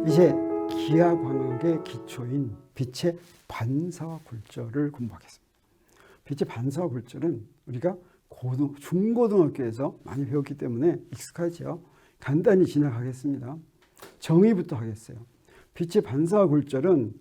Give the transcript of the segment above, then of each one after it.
이제 기하광학의 기초인 빛의 반사와 굴절을 공부하겠습니다. 빛의 반사와 굴절은 우리가 중고등학교에서 많이 배웠기 때문에 익숙하죠. 간단히 지나가겠습니다. 정의부터 하겠어요. 빛의 반사와 굴절은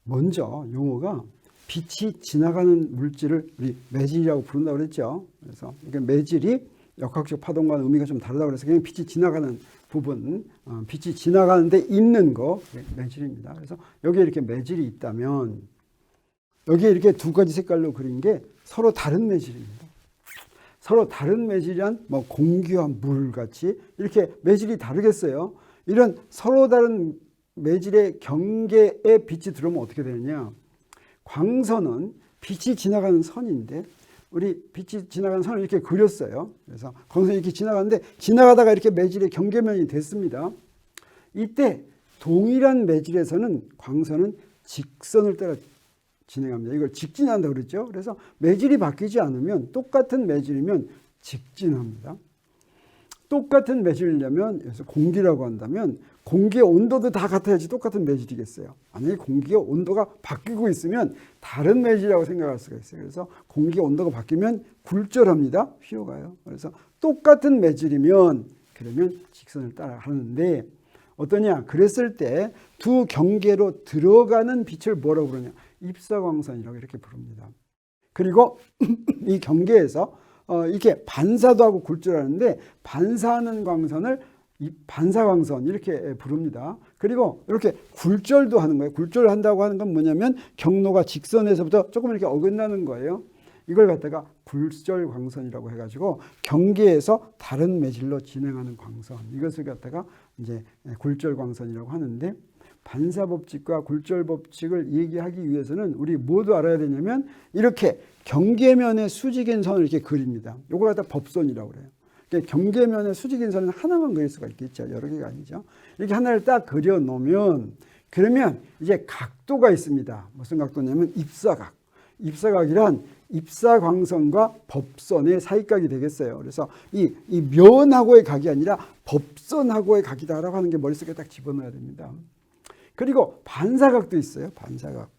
먼저 용어가 빛이 지나가는 물질을 우리 매질이라고 부른다고 그랬죠. 그래서 이게 매질이 역학적 파동과는 의미가 좀 다르다고 그래서 그냥 빛이 지나가는 부분, 빛이 지나가는 데 있는 거 매질입니다. 그래서 여기에 이렇게 매질이 있다면 여기에 이렇게 두 가지 색깔로 그린 게 서로 다른 매질입니다. 서로 다른 매질이란 뭐 공기와 물 같이 이렇게 매질이 다르겠어요. 이런 서로 다른 매질의 경계에 빛이 들어오면 어떻게 되느냐? 광선은 빛이 지나가는 선인데 우리 빛이 지나가는 선을 이렇게 그렸어요. 그래서 광선이 이렇게 지나가는데 지나가다가 이렇게 매질의 경계면이 됐습니다. 이때 동일한 매질에서는 광선은 직선을 따라 진행합니다. 이걸 직진한다고 그랬죠. 그래서 매질이 바뀌지 않으면 똑같은 매질이면 직진합니다. 똑같은 매질이려면 여기서 공기라고 한다면 공기의 온도도 다 같아야지 똑같은 매질이겠어요. 만약에 공기의 온도가 바뀌고 있으면 다른 매질이라고 생각할 수가 있어요. 그래서 공기의 온도가 바뀌면 굴절합니다. 휘어가요. 그래서 똑같은 매질이면 그러면 직선을 따라 하는데 어떠냐? 그랬을 때 두 경계로 들어가는 빛을 뭐라고 그러냐? 입사광선이라고 이렇게 부릅니다. 그리고 이 경계에서 이렇게 반사도 하고 굴절하는데 반사하는 광선을 반사광선 이렇게 부릅니다. 그리고 이렇게 굴절도 하는 거예요. 굴절한다고 하는 건 뭐냐면 경로가 직선에서부터 조금 이렇게 어긋나는 거예요. 이걸 갖다가 굴절광선이라고 해가지고 경계에서 다른 매질로 진행하는 광선, 이것을 갖다가 이제 굴절광선이라고 하는데, 반사법칙과 굴절법칙을 얘기하기 위해서는 우리 모두 알아야 되냐면 이렇게 경계면에 수직인 선을 이렇게 그립니다. 이걸 갖다 법선이라고 그래요. 경계면에 수직인 선은 하나만 그릴 수가 있겠죠. 여러 개가 아니죠. 이렇게 하나를 딱 그려 놓으면 그러면 이제 각도가 있습니다. 무슨 각도냐면 입사각. 입사각이란 입사광선과 법선의 사이각이 되겠어요. 그래서 이 면하고의 각이 아니라 법선하고의 각이다라고 하는 게 머릿속에 딱 집어넣어야 됩니다. 그리고 반사각도 있어요. 반사각.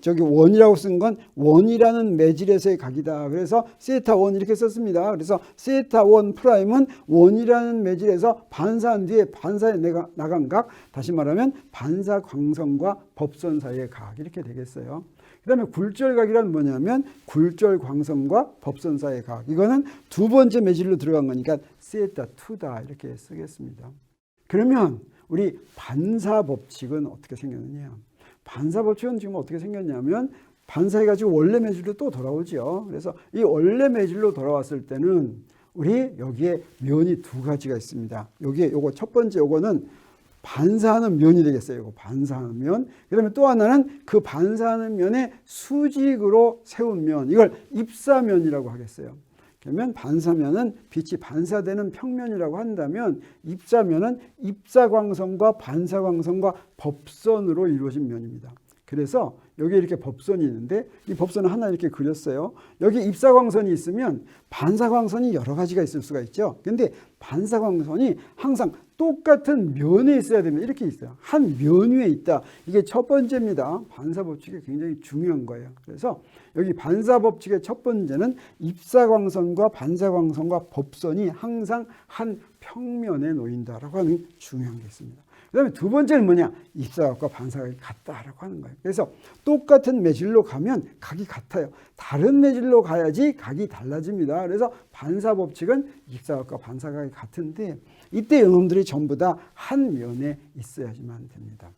저기 원이라고 쓴 건 원이라는 매질에서의 각이다. 그래서 세타 원 이렇게 썼습니다. 그래서 세타 원 프라임은 원이라는 매질에서 반사한 뒤에 반사에 나간 각, 다시 말하면 반사광선과 법선 사이의 각 이렇게 되겠어요. 그 다음에 굴절각이란 뭐냐면 굴절광선과 법선 사이의 각. 이거는 두 번째 매질로 들어간 거니까 세타 2다 이렇게 쓰겠습니다. 그러면 우리 반사법칙은 어떻게 생겼느냐? 반사법칙은 지금 어떻게 생겼냐면 반사해가지고 원래 매질로 또 돌아오죠. 그래서 이 원래 매질로 돌아왔을 때는 우리 여기에 면이 두 가지가 있습니다. 여기에 요거 첫 번째 요거는 반사하는 면이 되겠어요. 요거 반사하는 면. 그 다음에 또 하나는 그 반사하는 면에 수직으로 세운 면. 이걸 입사면이라고 하겠어요. 그러면 반사면은 빛이 반사되는 평면이라고 한다면 입사면은 입사광선과 반사광선과 법선으로 이루어진 면입니다. 그래서 여기 이렇게 법선이 있는데 이 법선을 하나 이렇게 그렸어요. 여기 입사광선이 있으면 반사광선이 여러 가지가 있을 수가 있죠. 근데 반사광선이 항상 똑같은 면에 있어야 됩니다. 이렇게 있어요. 한 면 위에 있다. 이게 첫 번째입니다. 반사법칙이 굉장히 중요한 거예요. 그래서 여기 반사법칙의 첫 번째는 입사광선과 반사광선과 법선이 항상 한 평면에 놓인다라고 하는 중요한 게 있습니다. 그 다음에 두 번째는 뭐냐? 입사각과 반사각이 같다라고 하는 거예요. 그래서 똑같은 매질로 가면 각이 같아요. 다른 매질로 가야지 각이 달라집니다. 그래서 반사법칙은 입사각과 반사각이 같은데 이때 이놈들이 전부 다 한 면에 있어야지만 됩니다.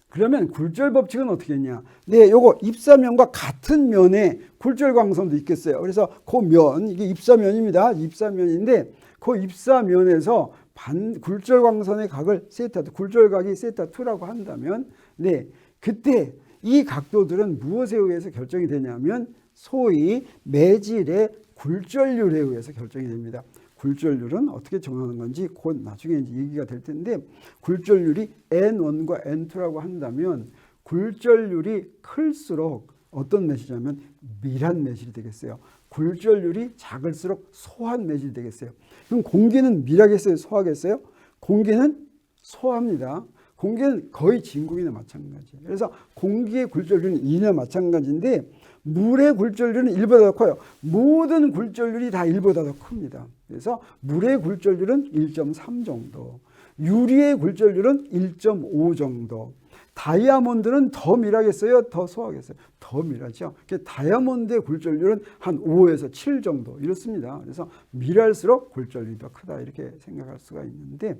그러면 굴절법칙은 어떻게 했냐? 네, 요거 입사면과 같은 면에 굴절광선도 있겠어요. 그래서 그 면, 이게 입사면입니다. 입사면인데 그 입사면에서 굴절광선의 각을 세타, 굴절각이 세타 2라고 한다면, 네, 그때 이 각도들은 무엇에 의해서 결정이 되냐면 소위 매질의 굴절률에 의해서 결정이 됩니다. 굴절률은 어떻게 정하는 건지 곧 나중에 이제 얘기가 될 텐데, 굴절률이 N1과 N2라고 한다면 굴절률이 클수록 어떤 매질이냐면 밀한 매질이 되겠어요. 굴절률이 작을수록 소한 매질이 되겠어요. 그럼 공기는 밀하겠어요? 소하겠어요? 공기는 소합니다. 공기는 거의 진공이나 마찬가지예요. 그래서 공기의 굴절률은 2나 마찬가지인데 물의 굴절률은 1보다 더 커요. 모든 굴절률이 다 1보다 더 큽니다. 그래서 물의 굴절률은 1.3 정도, 유리의 굴절률은 1.5 정도, 다이아몬드는 더 밀하겠어요? 더 소하겠어요? 더 밀하죠. 다이아몬드의 굴절률은 한 5에서 7 정도 이렇습니다. 그래서 밀할수록 굴절률이 더 크다 이렇게 생각할 수가 있는데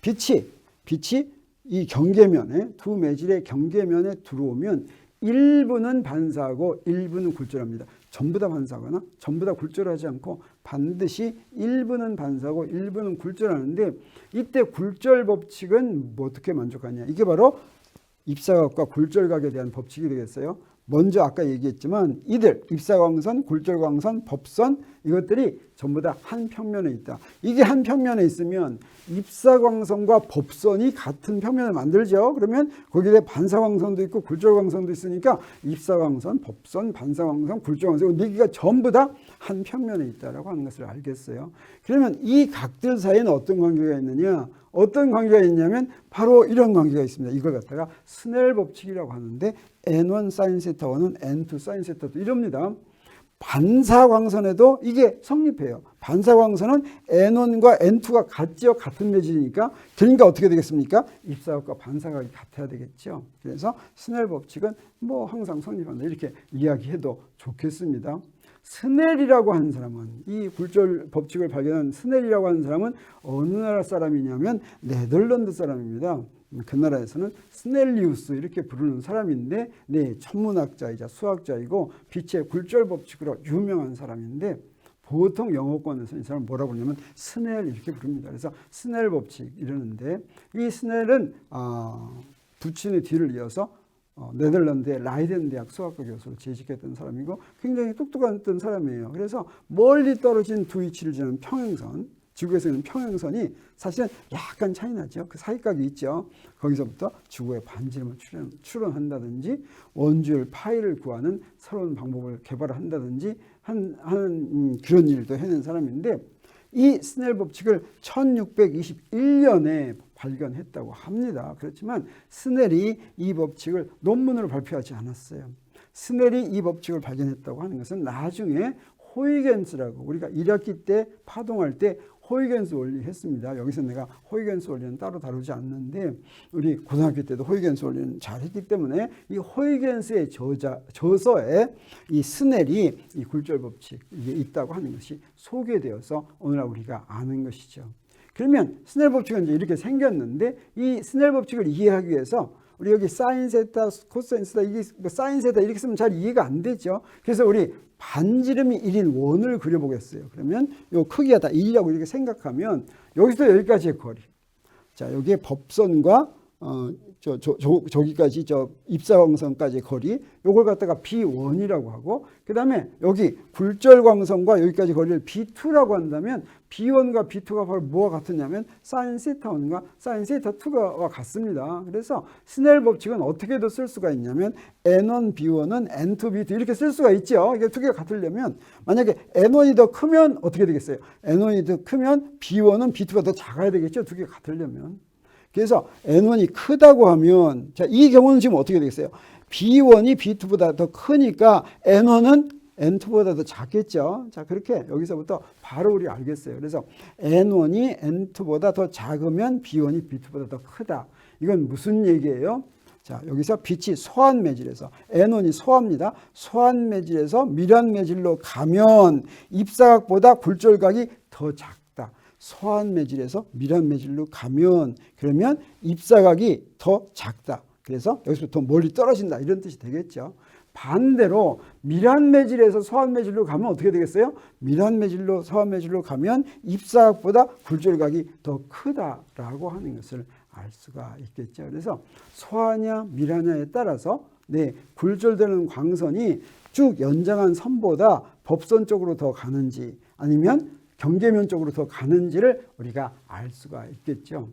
빛이 이 경계면에 두 매질의 경계면에 들어오면 일부는 반사하고 일부는 굴절합니다. 전부 다 반사하거나 전부 다 굴절하지 않고 반드시 일부는 반사하고 일부는 굴절하는데 이때 굴절 법칙은 뭐 어떻게 만족하냐. 이게 바로 입사각과 굴절각에 대한 법칙이 되겠어요. 먼저 아까 얘기했지만 이들 입사광선, 굴절광선, 법선 이것들이 전부 다 한 평면에 있다. 이게 한 평면에 있으면 입사광선과 법선이 같은 평면을 만들죠. 그러면 거기에 반사광선도 있고 굴절광선도 있으니까 입사광선, 법선, 반사광선, 굴절광선 네 개가 전부 다 한 평면에 있다라고 하는 것을 알겠어요. 그러면 이 각들 사이에는 어떤 관계가 있느냐? 어떤 관계가 있냐면 바로 이런 관계가 있습니다. 이걸 갖다가 스넬 법칙이라고 하는데 N1 sin 세타1은 N2 sin 세타2 이럽니다. 반사광선에도 이게 성립해요. 반사광선은 N1과 N2가 같죠. 같은 매질이니까. 그러니까 어떻게 되겠습니까? 입사각과 반사각이 같아야 되겠죠. 그래서 스넬 법칙은 뭐 항상 성립한다 이렇게 이야기해도 좋겠습니다. 스넬이라고 하는 사람은 이 굴절 법칙을 발견한 스넬이라고 하는 사람은 어느 나라 사람이냐면 네덜란드 사람입니다. 그 나라에서는 스넬리우스 이렇게 부르는 사람인데 천문학자이자 수학자이고 빛의 굴절 법칙으로 유명한 사람인데 보통 영어권에서 이 사람 뭐라고 부르냐면 스넬 이렇게 부릅니다. 그래서 스넬 법칙 이러는데 이 스넬은 부친의 뒤를 이어서 네덜란드의 라이덴 대학 수학과 교수로 재직했던 사람이고 굉장히 똑똑했던 사람이에요. 그래서 멀리 떨어진 두 위치를 지는 평행선, 지구에서 있는 평행선이 사실은 약간 차이 나죠. 그 사이각이 있죠. 거기서부터 지구의 반지름을 추론한다든지 원주율 파이를 구하는 새로운 방법을 개발한다든지 하는 그런 일도 해낸 사람인데 이 스넬 법칙을 1621년에 발견했다고 합니다. 그렇지만 스넬이 이 법칙을 논문으로 발표하지 않았어요. 스넬이 이 법칙을 발견했다고 하는 것은 나중에 호이겐스라고 우리가 1학기 때 파동할 때 호이겐스 원리 했습니다. 여기서 내가 호이겐스 원리는 따로 다루지 않는데 우리 고등학교 때도 호이겐스 원리는 잘 했기 때문에 이 호이겐스의 저서에 이 스넬이 이 굴절 법칙 이게 있다고 하는 것이 소개되어서 오늘날 우리가 아는 것이죠. 그러면 스넬 법칙은 이제 이렇게 생겼는데 이 스넬 법칙을 이해하기 위해서 우리 여기 사인 세타, 코사인 세타, 이게 사인 세타 이렇게 쓰면 잘 이해가 안 되죠. 그래서 우리 반지름이 1인 원을 그려보겠어요. 그러면 요 크기가 다 1이라고 이렇게 생각하면 여기서 여기까지의 거리. 자, 여기에 법선과 저기까지 입사광선까지의 거리, 요걸 갖다가 B1이라고 하고, 그 다음에 여기 굴절광선과 여기까지 거리를 B2라고 한다면 B1과 B2가 바로 뭐가 같으냐면 사인 세타1과 사인 세타2가 같습니다. 그래서 스넬 법칙은 어떻게도 쓸 수가 있냐면 N1 B1은 N2 B2 이렇게 쓸 수가 있죠. 이게 두 개가 같으려면 만약에 N1이 더 크면 어떻게 되겠어요? N1이 더 크면 B1은 B2가 더 작아야 되겠죠. 두 개가 같으려면. 그래서 N1이 크다고 하면 자, 이 경우는 지금 어떻게 되겠어요? B1이 B2보다 더 크니까 N1은 N2보다 더 작겠죠. 자, 그렇게 여기서부터 바로 우리 알겠어요. 그래서 N1이 N2보다 더 작으면 B1이 B2보다 더 크다. 이건 무슨 얘기예요? 자, 여기서 빛이 소한 매질에서 N1이 소합니다. 소한 매질에서 밀한 매질로 가면 입사각보다 굴절각이 더 작다. 소한 매질에서 밀한 매질로 가면 그러면 입사각이 더 작다. 그래서 여기서부터 멀리 떨어진다. 이런 뜻이 되겠죠. 반대로 밀한 매질에서 소한 매질로 가면 어떻게 되겠어요? 밀한 매질로 소한 매질로 가면 입사각보다 굴절각이 더 크다라고 하는 것을 알 수가 있겠죠. 그래서 소하냐 밀하냐에 따라서 굴절되는 광선이 쭉 연장한 선보다 법선 쪽으로 더 가는지 아니면 경계면 쪽으로 더 가는지를 우리가 알 수가 있겠죠.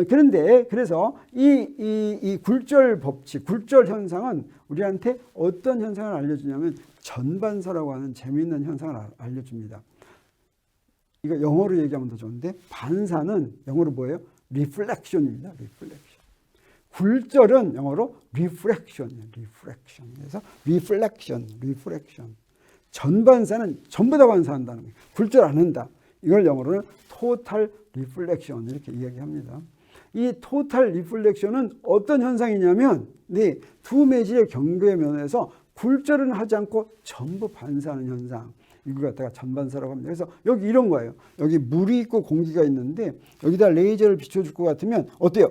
그런데 그래서 이 굴절 법칙, 굴절 현상은 우리한테 어떤 현상을 알려주냐면 전반사라고 하는 재미있는 현상을 알려줍니다. 이거 영어로 얘기하면 더 좋은데 반사는 영어로 뭐예요? 리플렉션입니다. 리플렉션. 굴절은 영어로 리프렉션이에요. 리프렉션. 그래서 리플렉션. 전반사는 전부 다 반사한다는 거예요. 굴절 안 한다. 이걸 영어로는 토탈 리플렉션 이렇게 이야기합니다. 이 토탈 리플렉션은 어떤 현상이냐면 두 매질의 경계 면에서 굴절은 하지 않고 전부 반사하는 현상. 이걸 갖다가 전반사라고 합니다. 그래서 여기 이런 거예요. 여기 물이 있고 공기가 있는데 여기다 레이저를 비춰줄 것 같으면 어때요?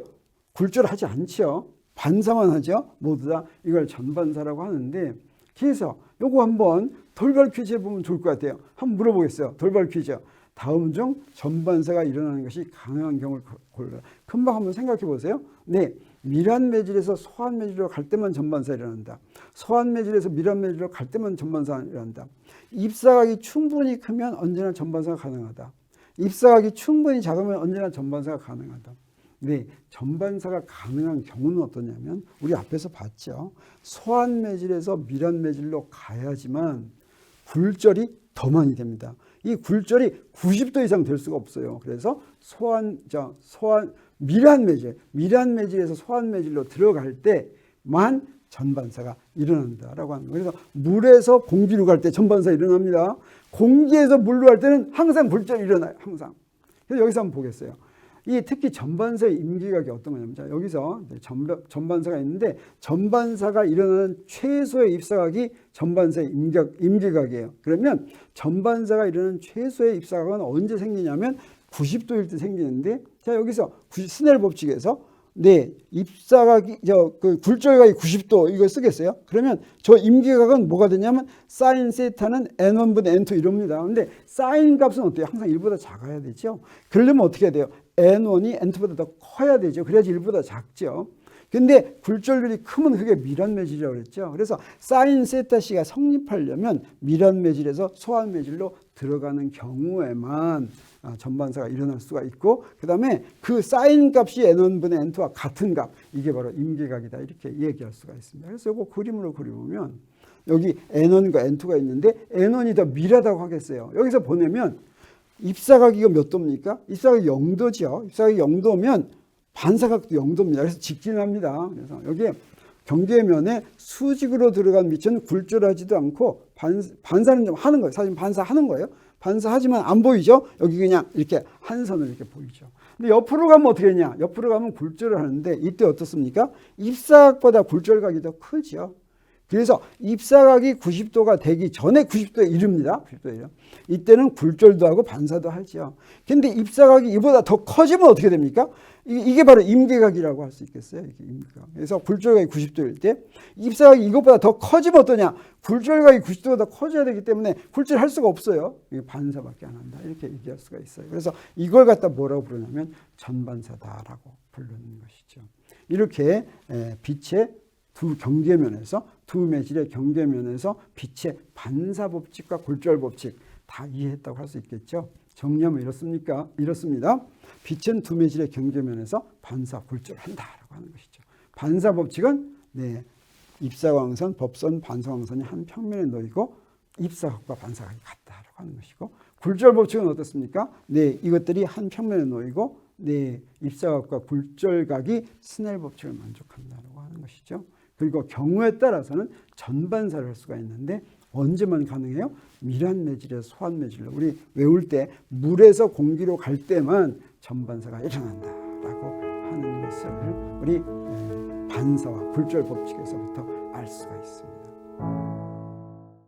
굴절하지 않죠. 반사만 하죠. 모두 다 이걸 전반사라고 하는데 그래서 요거 한번 돌발 퀴즈 해보면 좋을 것 같아요. 한번 물어보겠어요. 돌발 퀴즈. 다음 중 전반사가 일어나는 것이 가능한 경우를 골라. 금방 한번 생각해 보세요. 네, 밀한 매질에서 소한 매질로 갈 때만 전반사 일어난다. 소한 매질에서 밀한 매질로 갈 때만 전반사 일어난다. 입사각이 충분히 크면 언제나 전반사가 가능하다. 입사각이 충분히 작으면 언제나 전반사가 가능하다. 네, 전반사가 가능한 경우는 어떠냐면 우리 앞에서 봤죠. 소한 매질에서 밀한 매질로 가야지만 굴절이 더 많이 됩니다. 이 굴절이 90도 이상 될 수가 없어요. 그래서 밀한 매질에서 소한 매질로 들어갈 때만 전반사가 일어난다라고 합니다. 그래서 물에서 공기로 갈 때 전반사 일어납니다. 공기에서 물로 갈 때는 항상 굴절이 일어나요. 항상. 그래서 여기서 한번 보겠어요. 이 특히 전반사의 임기각이 어떤 거냐면 자, 여기서 전반사가 있는데 전반사가 일어나는 최소의 입사각이 전반사의 임기각이에요. 그러면 전반사가 일어나는 최소의 입사각은 언제 생기냐면 90도일 때 생기는데 자 여기서 스넬 법칙에서 입사각이 그 굴절각이 90도 이거 쓰겠어요? 그러면 저 임기각은 뭐가 되냐면 사인 세타는 n1분의 n2 이럽니다. 근데 사인 값은 어때요? 항상 1보다 작아야 되죠. 그러려면 어떻게 해야 돼요? n1이 n2보다 더 커야 되죠. 그래야지 1보다 작죠. 근데 굴절률이 크면 그게 밀한 매질이라고 그랬죠. 그래서 사인 세타 C가 성립하려면 밀한 매질에서 소한 매질로 들어가는 경우에만 전반사가 일어날 수가 있고 그 다음에 그 사인 값이 n1분의 n2와 같은 값 이게 바로 임기각이다 이렇게 얘기할 수가 있습니다. 그래서 이거 그림으로 그려보면 여기 n1과 n2가 있는데 n1이 더 밀하다고 하겠어요. 여기서 보내면 입사각이 이거 몇 도입니까? 입사각이 0도죠. 입사각이 0도면 반사각도 0도입니다. 그래서 직진합니다. 그래서 여기에 경계면에 수직으로 들어간 밑은 굴절하지도 않고 반사는 좀 하는 거예요. 사실 반사하는 거예요. 반사하지만 안 보이죠? 여기 그냥 이렇게 한 선을 이렇게 보이죠. 근데 옆으로 가면 어떻게 했냐? 옆으로 가면 굴절을 하는데 이때 어떻습니까? 입사각보다 굴절각이 더 크죠. 그래서 입사각이 90도가 되기 전에 90도에 이릅니다. 90도에 이르. 이때는 굴절도 하고 반사도 하죠. 근데 입사각이 이보다 더 커지면 어떻게 됩니까? 이게 바로 임계각이라고 할 수 있겠어요. 이게 임계각. 그래서 굴절각이 90도일 때 입사각이 이것보다 더 커지면 어떠냐? 굴절각이 90도가 더 커져야 되기 때문에 굴절할 수가 없어요. 이게 반사밖에 안 한다. 이렇게 얘기할 수가 있어요. 그래서 이걸 갖다 뭐라고 부르냐면 전반사다라고 부르는 것이죠. 이렇게 빛의 두 경계면에서 두 매질의 경계면에서 빛의 반사 법칙과 굴절 법칙 다 이해했다고 할 수 있겠죠. 정리하면 이렇습니다. 빛은 두 매질의 경계면에서 반사 굴절한다라고 하는 것이죠. 반사 법칙은 입사광선, 법선, 반사광선이 한 평면에 놓이고 입사각과 반사각이 같다라고 하는 것이고 굴절 법칙은 어떻습니까? 이것들이 한 평면에 놓이고 입사각과 굴절각이 스넬 법칙을 만족한다라고 하는 것이죠. 그리고 경우에 따라서는 전반사를 할 수가 있는데 언제만 가능해요? 밀한 매질에서 소한 매질로 우리 외울 때 물에서 공기로 갈 때만 전반사가 일어난다라고 하는 것을 우리 반사와 굴절 법칙에서부터 알 수가 있습니다.